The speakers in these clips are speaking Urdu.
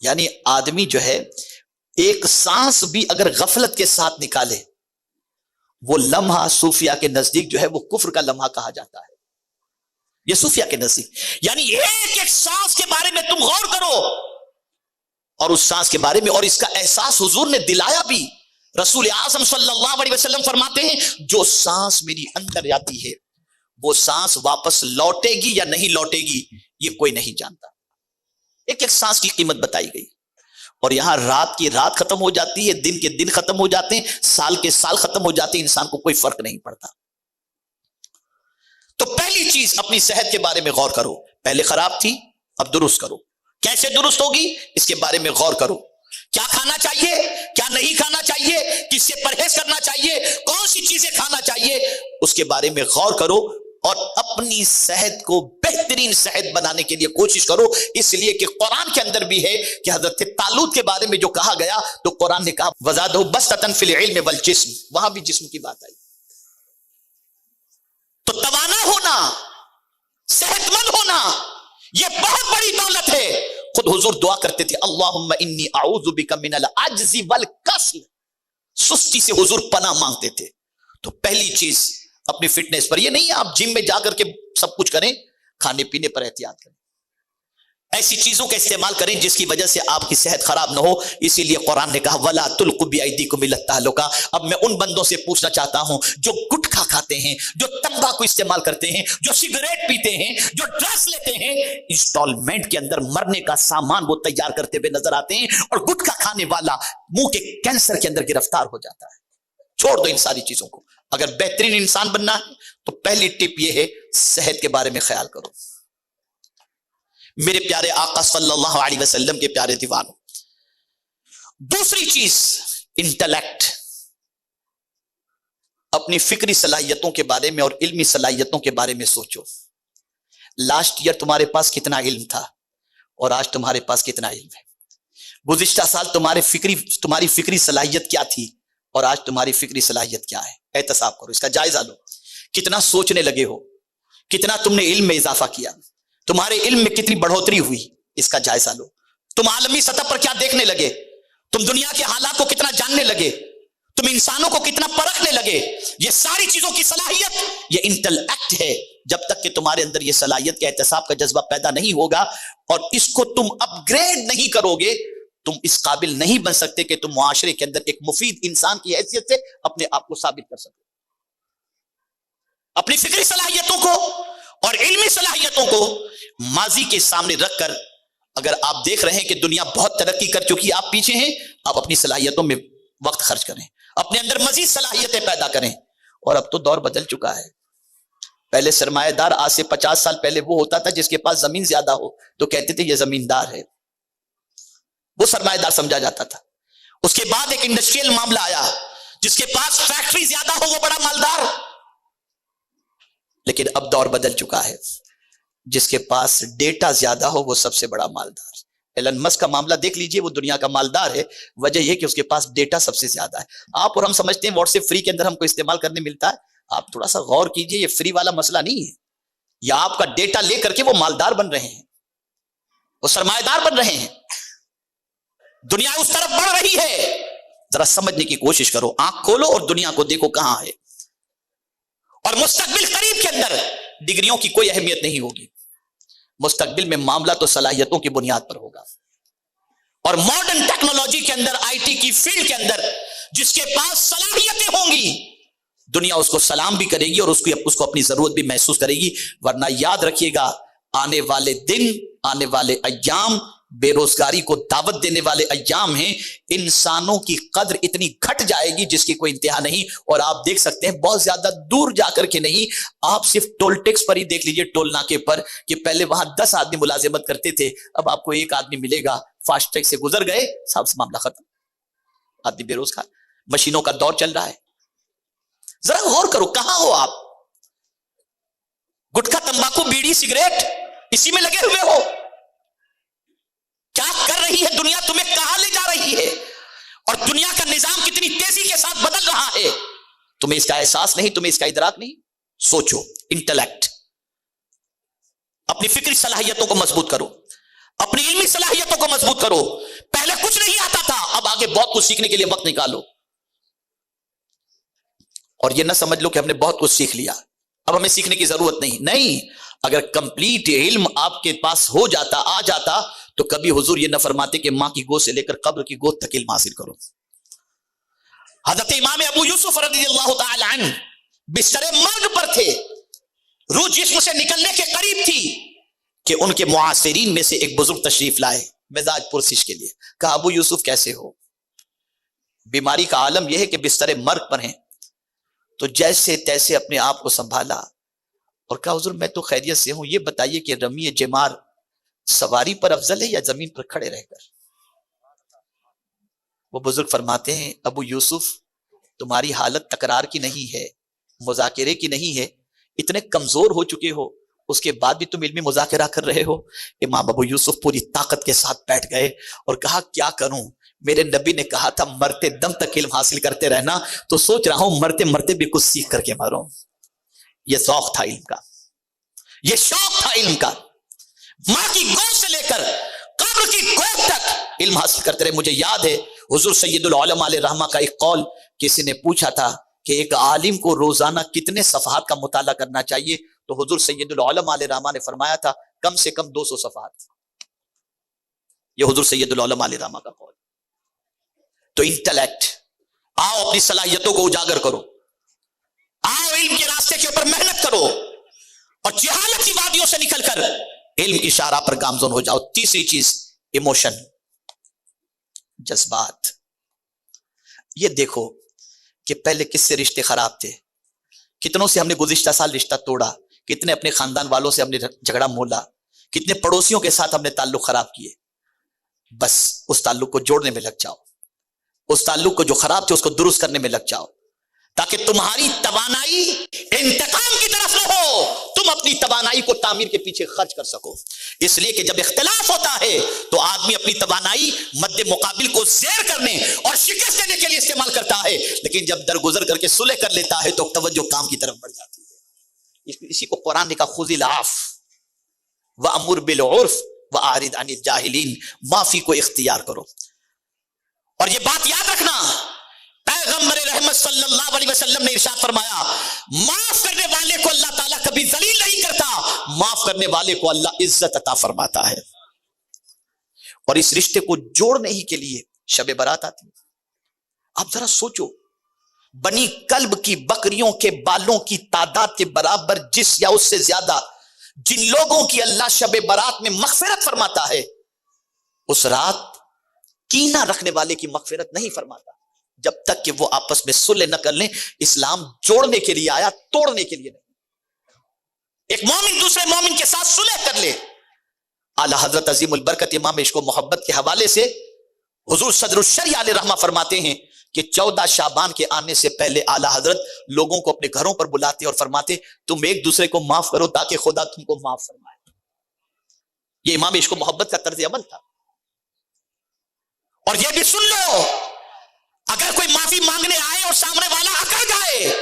یعنی آدمی جو ہے ایک سانس بھی اگر غفلت کے ساتھ نکالے، وہ لمحہ صوفیہ کے نزدیک جو ہے وہ کفر کا لمحہ کہا جاتا ہے. یہ صوفیہ کے نزدیک، یعنی ایک ایک سانس کے بارے میں تم غور کرو، اور اس سانس کے بارے میں، اور اس کا احساس حضور نے دلایا بھی. رسول اعظم صلی اللہ علیہ وسلم فرماتے ہیں جو سانس میری اندر جاتی ہے وہ سانس واپس لوٹے گی یا نہیں لوٹے گی یہ کوئی نہیں جانتا. ایک ایک سانس کی قیمت بتائی گئی. اور یہاں رات کی رات ختم ہو جاتی ہے، دن کے دن ختم ہو جاتے ہیں، سال کے سال ختم ہو جاتے ہیں، انسان کو کوئی فرق نہیں پڑتا. تو پہلی چیز اپنی صحت کے بارے میں غور کرو. پہلے خراب تھی، اب درست کرو. کیسے درست ہوگی اس کے بارے میں غور کرو. کیا کھانا چاہیے، کیا نہیں کھانا چاہیے، کس سے پرہیز کرنا چاہیے، کون سی چیزیں کھانا چاہیے، اس کے بارے میں غور کرو. اور اپنی صحت کو بہترین صحت بنانے کے لیے کوشش کرو. اس لیے کہ قرآن کے اندر بھی ہے کہ حضرت طالوت کے بارے میں جو کہا گیا تو قرآن نے کہا وزادہ بسطۃ فی العلم والجسم، وہاں بھی جسم کی بات آئی. تو توانا ہونا، صحت مند ہونا یہ بہت بڑی دولت ہے. خود حضور دعا کرتے تھے اللہم انی اعوذ بک من العجز والکسل، سستی سے حضور پناہ مانگتے تھے. تو پہلی چیز اپنی فٹنس پر، یہ نہیں آپ جم میں جا کر کے سب کچھ کریں، کھانے پینے پر احتیاط کریں، ایسی چیزوں کا استعمال کریں جس کی وجہ سے آپ کی صحت خراب نہ ہو. اسی لیے قرآن نے کہا وَلَا تُلْقُوا بِأَيْدِيكُمْ إِلَى التَّهْلُكَةِ. اب میں ان بندوں سے پوچھنا چاہتا ہوں جو گٹکھا کھاتے ہیں، جو تمباکو استعمال کرتے ہیں، جو سگریٹ پیتے ہیں، جو ڈرگس لیتے ہیں، انسٹالمنٹ کے اندر مرنے کا سامان وہ تیار کرتے ہوئے نظر آتے ہیں، اور گٹکھا کھانے والا منہ کے کینسر کے اندر گرفتار ہو جاتا ہے. چھوڑ دو ان ساری چیزوں کو. اگر بہترین انسان بننا ہے تو پہلی ٹپ یہ ہے صحت کے بارے میں خیال کرو. میرے پیارے آقا صلی اللہ علیہ وسلم کے پیارے دیوانوں، دوسری چیز انٹلیکٹ، اپنی فکری صلاحیتوں کے بارے میں اور علمی صلاحیتوں کے بارے میں سوچو. لاسٹ ایئر تمہارے پاس کتنا علم تھا اور آج تمہارے پاس کتنا علم ہے. گزشتہ سال تمہاری فکری صلاحیت کیا تھی اور آج تمہاری فکری صلاحیت کیا ہے. احتساب کرو، اس کا جائزہ لو. کتنا سوچنے لگے ہو، کتنا تم نے علم میں اضافہ کیا، تمہارے علم میں کتنی بڑھوتری ہوئی، اس کا جائزہ لو. تم عالمی سطح پر کیا دیکھنے لگے، تم دنیا کے حالات کو کتنا جاننے لگے، تم انسانوں کو کتنا پرکھنے لگے. یہ ساری چیزوں کی صلاحیت یہ انٹلیکٹ ہے. جب تک کہ تمہارے اندر یہ صلاحیت کے احتساب کا جذبہ پیدا نہیں ہوگا اور اس کو تم اپ گریڈ نہیں کرو گے، تم اس قابل نہیں بن سکتے کہ تم معاشرے کے اندر ایک مفید انسان کی حیثیت سے اپنے آپ کو ثابت کر سکو. اپنی فکری صلاحیتوں کو اور علمی صلاحیتوں کو ماضی کے سامنے رکھ کر، اگر آپ دیکھ رہے ہیں کہ دنیا بہت ترقی کر چکی، آپ پیچھے ہیں، آپ اپنی صلاحیتوں میں وقت خرچ کریں، اپنے اندر مزید صلاحیتیں پیدا کریں. اور اب تو دور بدل چکا ہے. پہلے سرمایہ دار آج سے 50 سال پہلے وہ ہوتا تھا جس کے پاس زمین زیادہ ہو تو کہتے تھے یہ زمیندار ہے، وہ سرمایہ دار سمجھا جاتا تھا. اس کے بعد ایک انڈسٹریل معاملہ آیا، جس کے پاس فیکٹری زیادہ ہو وہ بڑا مالدار. لیکن اب دور بدل چکا ہے، جس کے پاس ڈیٹا زیادہ ہو وہ سب سے بڑا مالدار. ایلن مسک کا معاملہ دیکھ لیجئے، وہ دنیا کا مالدار ہے، وجہ یہ کہ اس کے پاس ڈیٹا سب سے زیادہ ہے. آپ اور ہم سمجھتے ہیں واٹس ایپ فری کے اندر ہم کو استعمال کرنے ملتا ہے. آپ تھوڑا سا غور کیجئے، یہ فری والا مسئلہ نہیں ہے. یا آپ کا ڈیٹا لے کر کے وہ مالدار بن رہے ہیں، وہ سرمایہ دار بن رہے ہیں. دنیا اس طرف بڑھ رہی ہے. ذرا سمجھنے کی کوشش کرو، آنکھ کھولو اور دنیا کو دیکھو کہاں ہے. اور مستقبل قریب کے اندر ڈگریوں کی کوئی اہمیت نہیں ہوگی. مستقبل میں معاملہ تو صلاحیتوں کی بنیاد پر ہوگا. اور ماڈرن ٹیکنالوجی کے اندر، آئی ٹی کی فیلڈ کے اندر جس کے پاس صلاحیتیں ہوں گی، دنیا اس کو سلام بھی کرے گی اور اس کو اپنی ضرورت بھی محسوس کرے گی. ورنہ یاد رکھیے گا، آنے والے دن، آنے والے ایام بے روزگاری کو دعوت دینے والے ایام ہیں. انسانوں کی قدر اتنی گھٹ جائے گی جس کی کوئی انتہا نہیں. اور آپ دیکھ سکتے ہیں بہت زیادہ دور جا کر کے نہیں، آپ صرف ٹول ٹیکس پر ہی دیکھ لیجئے، ٹول ناکے پر، کہ پہلے وہاں 10 آدمی ملازمت کرتے تھے، اب آپ کو 1 آدمی ملے گا. فاسٹ ٹریک سے گزر گئے، سب سے معاملہ ختم، آدمی بے روزگار. مشینوں کا دور چل رہا ہے. ذرا غور کرو، کہاں ہو آپ؟ گٹکا، تمباکو، بیڑی، سگریٹ، اسی میں لگے ہوئے ہو. کیا کر رہی ہے دنیا؟ تمہیں کہاں لے جا رہی ہے؟ اور دنیا کا نظام کتنی تیزی کے ساتھ بدل رہا ہے، تمہیں اس کا احساس نہیں، تمہیں اس کا ادراک نہیں. سوچو، انٹلیکٹ، اپنی فکری صلاحیتوں کو مضبوط کرو، اپنی علمی صلاحیتوں کو مضبوط کرو. پہلے کچھ نہیں آتا تھا، اب آگے بہت کچھ سیکھنے کے لیے وقت نکالو. اور یہ نہ سمجھ لو کہ ہم نے بہت کچھ سیکھ لیا، اب ہمیں سیکھنے کی ضرورت نہیں. اگر کمپلیٹ علم آپ کے پاس ہو جاتا، آ جاتا، تو کبھی حضور یہ نہ فرماتے کہ ماں کی گود سے لے کر قبر کی گود تک علم حاصل کرو. حضرت امام ابو یوسف رضی اللہ تعالی عنہ بستر مرگ پر تھے، روح جسم سے نکلنے کے قریب تھی کہ ان کے معاصرین میں سے ایک بزرگ تشریف لائے مزاج پرسش کے لیے. کہا ابو یوسف کیسے ہو؟ بیماری کا عالم یہ ہے کہ بستر مرگ پر ہیں. تو جیسے تیسے اپنے آپ کو سنبھالا اور کہا حضور میں تو خیریت سے ہوں، یہ بتائیے کہ رمی جمار سواری پر افضل ہے یا زمین پر کھڑے رہ کر؟ وہ بزرگ فرماتے ہیں ابو یوسف تمہاری حالت تکرار کی نہیں ہے، مذاکرے کی نہیں ہے، اتنے کمزور ہو چکے ہو، اس کے بعد بھی تم علمی مذاکرہ کر رہے ہو. امام ابو یوسف پوری طاقت کے ساتھ بیٹھ گئے اور کہا کیا کروں، میرے نبی نے کہا تھا مرتے دم تک علم حاصل کرتے رہنا، تو سوچ رہا ہوں مرتے مرتے بھی کچھ سیکھ کر کے مروں. یہ ذوق تھا علم کا، یہ شوق تھا علم کا. ماں کی گود سے لے کر قبر کی گود تک علم حاصل کرتے رہے. مجھے یاد ہے حضور سید العلماء علیہ رحمہ کا ایک قول، کسی نے پوچھا تھا کہ ایک عالم کو روزانہ کتنے صفحات کا مطالعہ کرنا چاہیے، تو حضور سید العلماء علیہ رحمہ نے فرمایا تھا کم سے کم 200 صفحات. یہ حضور سید العلماء علیہ رحمہ کا قول. تو انٹلیکٹ، آؤ اپنی صلاحیتوں کو اجاگر کرو، آؤ علم کے راستے کے اوپر محنت کرو اور جہالت کی وادیوں سے نکل کر علم کی شاہراہ پر گامزن ہو جاؤ. تیسری چیز ایموشن، جذبات. یہ دیکھو کہ پہلے کس سے رشتے خراب تھے، کتنوں سے ہم نے گزشتہ سال رشتہ توڑا، کتنے اپنے خاندان والوں سے ہم نے جھگڑا مولا، کتنے پڑوسیوں کے ساتھ ہم نے تعلق خراب کیے. بس اس تعلق کو جوڑنے میں لگ جاؤ، اس تعلق کو جو خراب تھے اس کو درست کرنے میں لگ جاؤ، تاکہ تمہاری توانائی انتقام کی طرف نہ ہو، تم اپنی توانائی کو تعمیر کے پیچھے خرچ کر سکو. اس لیے کہ جب اختلاف ہوتا ہے تو آدمی اپنی توانائی مد مقابل کو زیر کرنے اور شکست دینے کے لیے استعمال کرتا ہے، لیکن جب درگزر کر کے صلح کر لیتا ہے تو توجہ کام کی طرف بڑھ جاتی ہے. اسی کو قرآن نے کہا خذ العفو وامر بالعرف واعرض عن الجاہلین، معافی کو اختیار کرو. اور یہ بات یاد رکھنا، پیغمبر رحمت صلی اللہ علیہ وسلم نے ارشاد فرمایا معاف کرنے والے کو اللہ تعالیٰ کبھی ذلیل نہیں کرتا، معاف کرنے والے کو اللہ عزت عطا فرماتا ہے. اور اس رشتے کو جوڑنے ہی کے لیے شب برات آتی ہے. آپ ذرا سوچو، بنی کلب کی بکریوں کے بالوں کی تعداد کے برابر جس یا اس سے زیادہ جن لوگوں کی اللہ شب برات میں مغفرت فرماتا ہے، اس رات کینہ رکھنے والے کی مغفرت نہیں فرماتا جب تک کہ وہ آپس میں صلح نہ کر لیں. اسلام جوڑنے کے لیے آیا، توڑنے کے لیے نہیں. ایک مومن دوسرے مومن کے ساتھ صلح کر لے. اعلی حضرت عظیم البرکت امام عشق و محبت کے حوالے سے حضور صدر الشریعہ علیہ رحمہ فرماتے ہیں کہ 14 شعبان کے آنے سے پہلے اعلی حضرت لوگوں کو اپنے گھروں پر بلاتے اور فرماتے تم ایک دوسرے کو معاف کرو تاکہ خدا تم کو معاف فرمائے. یہ امام عشق و محبت کا طرز عمل تھا. اور یہ بھی سن لو، اگر کوئی معافی مانگنے آئے اور سامنے والا اکڑ جائے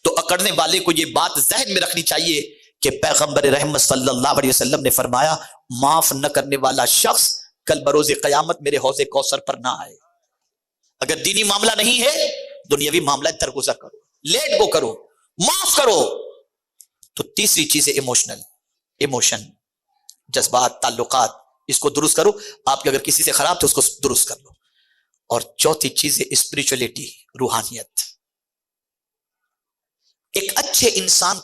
تو اکڑنے والے کو یہ بات ذہن میں رکھنی چاہیے کہ پیغمبر رحمت صلی اللہ علیہ وسلم نے فرمایا معاف نہ کرنے والا شخص کل بروز قیامت میرے حوض کوثر پر نہ آئے. اگر دینی معاملہ نہیں ہے، دنیاوی معاملہ درگزر کرو، لیٹ گو کرو، معاف کرو. تو تیسری چیز ہے ایموشن، جذبات، تعلقات، اس کو درست کرو. آپ کے اگر کسی سے خراب تو اس کو درست کر لو. اور چوتھی چیز ہے اسپریچولیٹی، روحانیت. ایک انسان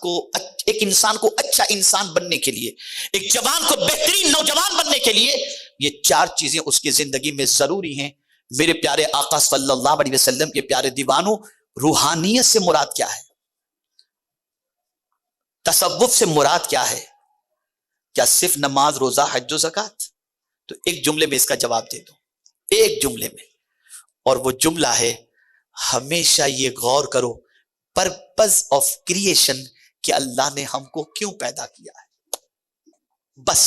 کو اچھا انسان بننے کے لیے، ایک جوان کو بہترین نوجوان بننے کے لیے یہ 4 چیزیں اس کی زندگی میں ضروری ہیں. میرے پیارے آقا صلی اللہ علیہ وسلم کے پیارے دیوانوں، روحانیت سے مراد کیا ہے؟ تصوف سے مراد کیا ہے؟ کیا صرف نماز، روزہ، حج و زکات؟ تو ایک جملے میں اس کا جواب دے دو، ایک جملے میں، اور وہ جملہ ہے ہمیشہ یہ غور کرو پرپز آف کریشن کہ اللہ نے ہم کو کیوں پیدا کیا ہے. بس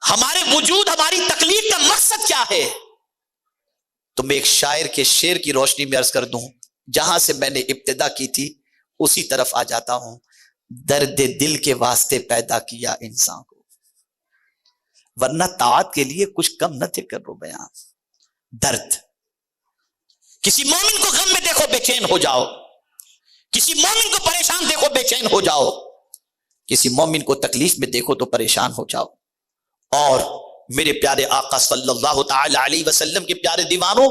ہمارے وجود، ہماری تخلیق کا مقصد کیا ہے؟ تو میں ایک شاعر کے شعر کی روشنی میں عرض کر دوں، جہاں سے میں نے ابتدا کی تھی اسی طرف آ جاتا ہوں. درد دل کے واسطے پیدا کیا انسان کو، ورنہ طاعت کے لیے کچھ کم نہ تھے کرو بیان. درد، کسی مومن کو غم میں دیکھو بے چین ہو جاؤ، کسی مومن کو پریشان دیکھو بے چین ہو جاؤ، کسی مومن کو تکلیف میں دیکھو تو پریشان ہو جاؤ. اور میرے پیارے آقا صلی اللہ تعالی علیہ وسلم کے پیارے دیوانوں،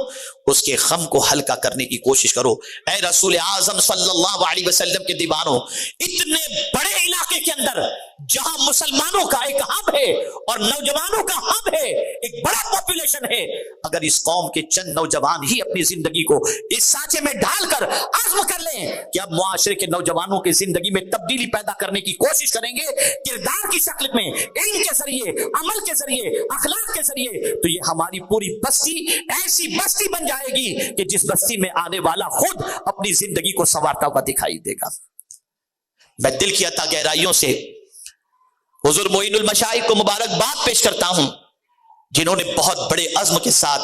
اس کے غم کو ہلکا کرنے کی کوشش کرو. اے رسول اعظم صلی اللہ علیہ وسلم کے دیوانوں، اتنے بڑے علاقے کے اندر جہاں مسلمانوں کا ایک ہب ہے اور نوجوانوں کا ہب ہے، ایک بڑا پاپولیشن ہے، اگر اس قوم کے چند نوجوان ہی اپنی زندگی کو اس سانچے میں ڈال کر عزم کر لیں کہ اب معاشرے کے نوجوانوں کی زندگی میں تبدیلی پیدا کرنے کی کوشش کریں گے کردار کی شکل میں، علم کے ذریعے، عمل کے ذریعے، اخلاق کے ذریعے، تو یہ ہماری پوری بستی ایسی بستی بن جائے گی کہ جس بستی میں آنے والا خود اپنی زندگی کو سنوارتا ہوا دکھائی دے گا. میں دل کی عطا گہرائیوں سے حضور معین المشائخ کو مبارکباد پیش کرتا ہوں، جنہوں نے بہت بڑے عزم کے ساتھ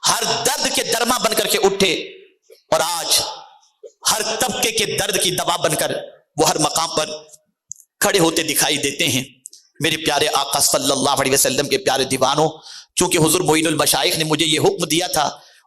ہر درد کے درما بن کر کے اٹھے اور آج ہر طبقے کے درد کی دوا بن کر وہ ہر مقام پر کھڑے ہوتے دکھائی دیتے ہیں. میرے پیارے آقا صلی اللہ علیہ وسلم کے پیارے دیوانوں، چونکہ حضور معین المشائخ نے مجھے یہ حکم دیا تھا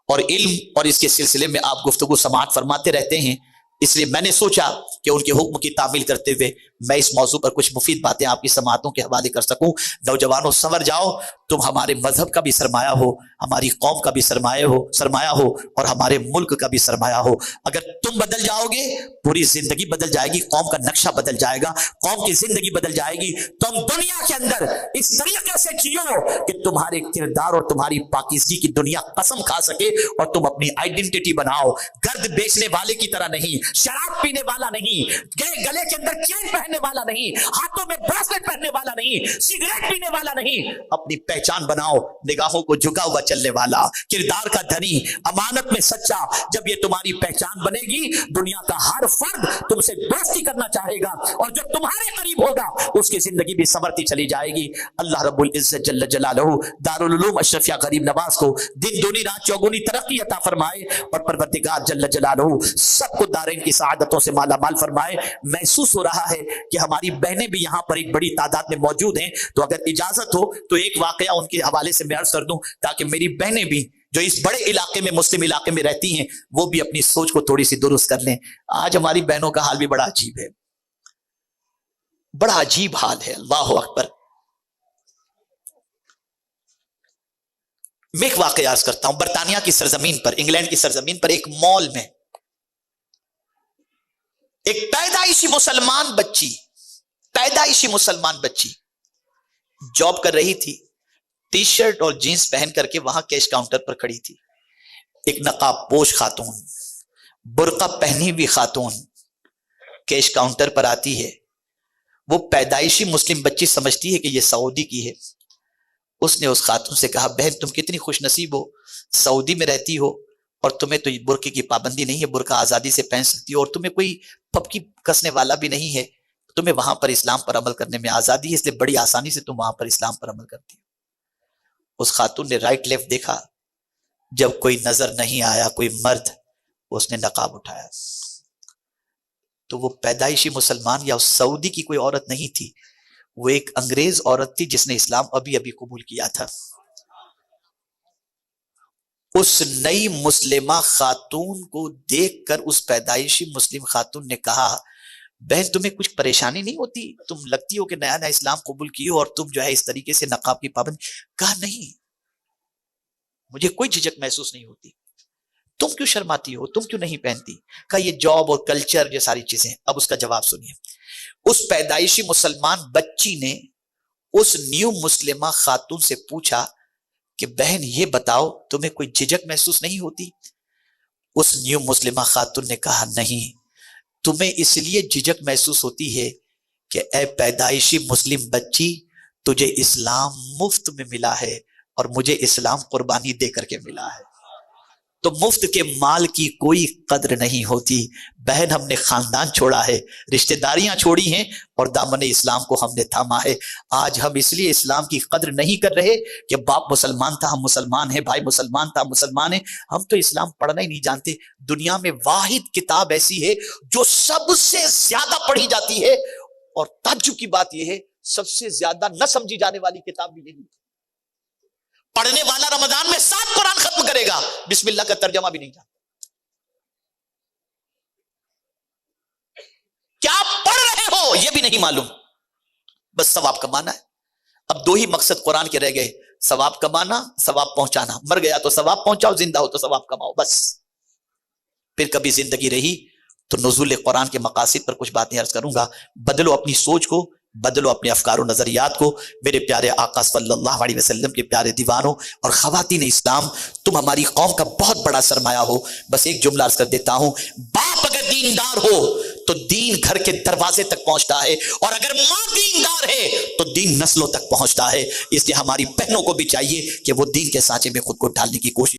اور علم اور اس کے سلسلے میں آپ گفتگو سماعت فرماتے رہتے ہیں، اس لیے میں نے سوچا کہ ان کے حکم کی تعمیل کرتے ہوئے میں اس موضوع پر کچھ مفید باتیں آپ کی سماعتوں کے حوالے کر سکوں. نوجوانوں سنور جاؤ، تم ہمارے مذہب کا بھی سرمایہ ہو، ہماری قوم کا بھی سرمایہ ہو اور ہمارے ملک کا بھی سرمایہ ہو. اگر تم بدل جاؤ گے پوری زندگی بدل جائے گی، قوم کا نقشہ بدل جائے گا، قوم کی زندگی بدل جائے گی. تم دنیا کے اندر اس طریقے سے جیو کہ تمہارے کردار اور تمہاری پاکیزگی کی دنیا قسم کھا سکے اور تم اپنی آئیڈینٹی بناؤ. گرد بیچنے والے کی طرح نہیں، شراب پینے والا نہیں، گلے کے اندر چین پہننے والا نہیں، ہاتھوں میں براسلیٹ پہننے والا نہیں، سگریٹ پینے والا نہیں. اپنی پہچان بناؤ، نگاہوں کو جھکا ہوا چلنے والا، کردار کا دھنی، امانت میں سچا. جب یہ تمہاری پہچان بنے گی دنیا کا ہر فرد تم سے دوستی کرنا چاہے گا اور جو تمہارے قریب ہوگا اس کی زندگی بھی سنورتی چلی جائے گی. اللہ رب العزت جل جلالہ دارالعلوم اشرفیہ غریب نواز کو دن دونی رات چوگنی ترقی عطا فرمائے اور پروردگار جل جلالہ سب کو دارین کی سعادتوں سے مالا مال فرمائے. محسوس ہو رہا ہے کہ ہماری بہنیں بھی یہاں پر ایک بڑی تعداد میں موجود ہیں، تو اگر اجازت ہو تو ایک واقعہ ان کے حوالے سے میں عرض کر دوں تاکہ میری بہنیں بھی جو اس بڑے علاقے میں مسلم علاقے میں رہتی ہیں وہ بھی اپنی سوچ کو تھوڑی سی درست کر لیں. آج ہماری بہنوں کا حال بھی بڑا عجیب ہے، بڑا عجیب حال ہے. اللہ اکبر. میں ایک واقعہ عرض کرتا ہوں. برطانیہ کی سرزمین پر، انگلینڈ کی سرزمین پر ایک مال میں ایک پیدائشی مسلمان بچی جاب کر رہی تھی. ٹی شرٹ اور جینس پہن کر کے وہاں کیش کاؤنٹر پر کھڑی تھی. ایک نقاب پوش خاتون، برقع پہنی ہوئی خاتون کیش کاؤنٹر پر آتی ہے. وہ پیدائشی مسلم بچی سمجھتی ہے کہ یہ سعودی کی ہے. اس نے اس خاتون سے کہا، بہن تم کتنی خوش نصیب ہو، سعودی میں رہتی ہو اور تمہیں تو برقعے کی پابندی نہیں ہے، برقع آزادی سے پہن سکتی ہو اور تمہیں کوئی پھپکی کسنے والا بھی نہیں ہے، تمہیں وہاں پر اسلام پر عمل کرنے میں آزادی ہے، اس لیے بڑی آسانی سے تم وہاں پر اسلام پر عمل کرتی ہو. اس خاتون نے رائٹ لیفٹ دیکھا، جب کوئی نظر نہیں آیا کوئی مرد، اس نے نقاب اٹھایا. تو وہ پیدائشی مسلمان یا سعودی کی کوئی عورت نہیں تھی، وہ ایک انگریز عورت تھی جس نے اسلام ابھی ابھی قبول کیا تھا. اس نئی مسلمہ خاتون کو دیکھ کر اس پیدائشی مسلم خاتون نے کہا، بہن تمہیں کچھ پریشانی نہیں ہوتی، تم لگتی ہو کہ نیا نیا اسلام قبول کی ہو اور تم جو ہے اس طریقے سے نقاب کی پابند. کہا نہیں، مجھے کوئی جھجک محسوس نہیں ہوتی. تم کیوں شرماتی ہو، تم کیوں نہیں پہنتی؟ کہا یہ جاب اور کلچر، یہ ساری چیزیں. اب اس کا جواب سنیے. اس پیدائشی مسلمان بچی نے اس نیو مسلمہ خاتون سے پوچھا کہ بہن یہ بتاؤ تمہیں کوئی جھجک محسوس نہیں ہوتی؟ اس نیو مسلمہ خاتون نے کہا نہیں، تمہیں اس لیے جھجک محسوس ہوتی ہے کہ اے پیدائشی مسلم بچی، تجھے اسلام مفت میں ملا ہے اور مجھے اسلام قربانی دے کر کے ملا ہے، تو مفت کے مال کی کوئی قدر نہیں ہوتی. بہن ہم نے خاندان چھوڑا ہے، رشتہ داریاں چھوڑی ہیں اور دامن اسلام کو ہم نے تھاما ہے. آج ہم اس لیے اسلام کی قدر نہیں کر رہے کہ باپ مسلمان تھا ہم مسلمان ہیں، بھائی مسلمان تھا ہم مسلمان ہیں. ہم تو اسلام پڑھنا ہی نہیں جانتے. دنیا میں واحد کتاب ایسی ہے جو سب سے زیادہ پڑھی جاتی ہے اور تعجب کی بات یہ ہے سب سے زیادہ نہ سمجھی جانے والی کتاب بھی یہی ہے. پڑھنے والا رمضان میں 7 قرآن ختم کرے گا، بسم اللہ کا ترجمہ بھی نہیں جانتا. کیا پڑھ رہے ہو یہ بھی نہیں معلوم، بس ثواب کمانا ہے. اب 2 ہی مقصد قرآن کے رہ گئے، ثواب کمانا، ثواب پہنچانا. مر گیا تو ثواب پہنچاؤ، زندہ ہو تو ثواب کماؤ، بس. پھر کبھی زندگی رہی تو نزول قرآن کے مقاصد پر کچھ باتیں عرض کروں گا. بدلو اپنی سوچ کو، بدلو اپنے افکار و نظریات کو. میرے پیارے آقا صلی اللہ علیہ وسلم کے پیارے دیوانوں اور خواتین اسلام، تم ہماری قوم کا بہت بڑا سرمایہ ہو. بس ایک جملہ عرض کر دیتا ہوں، باپ اگر دیندار ہو تو دین گھر کے دروازے تک پہنچتا ہے، اور اگر ماں دیندار ہے تو دین نسلوں تک پہنچتا ہے. اس لیے ہماری بہنوں کو بھی چاہیے کہ وہ دین کے سانچے میں خود کو ڈالنے کی کوشش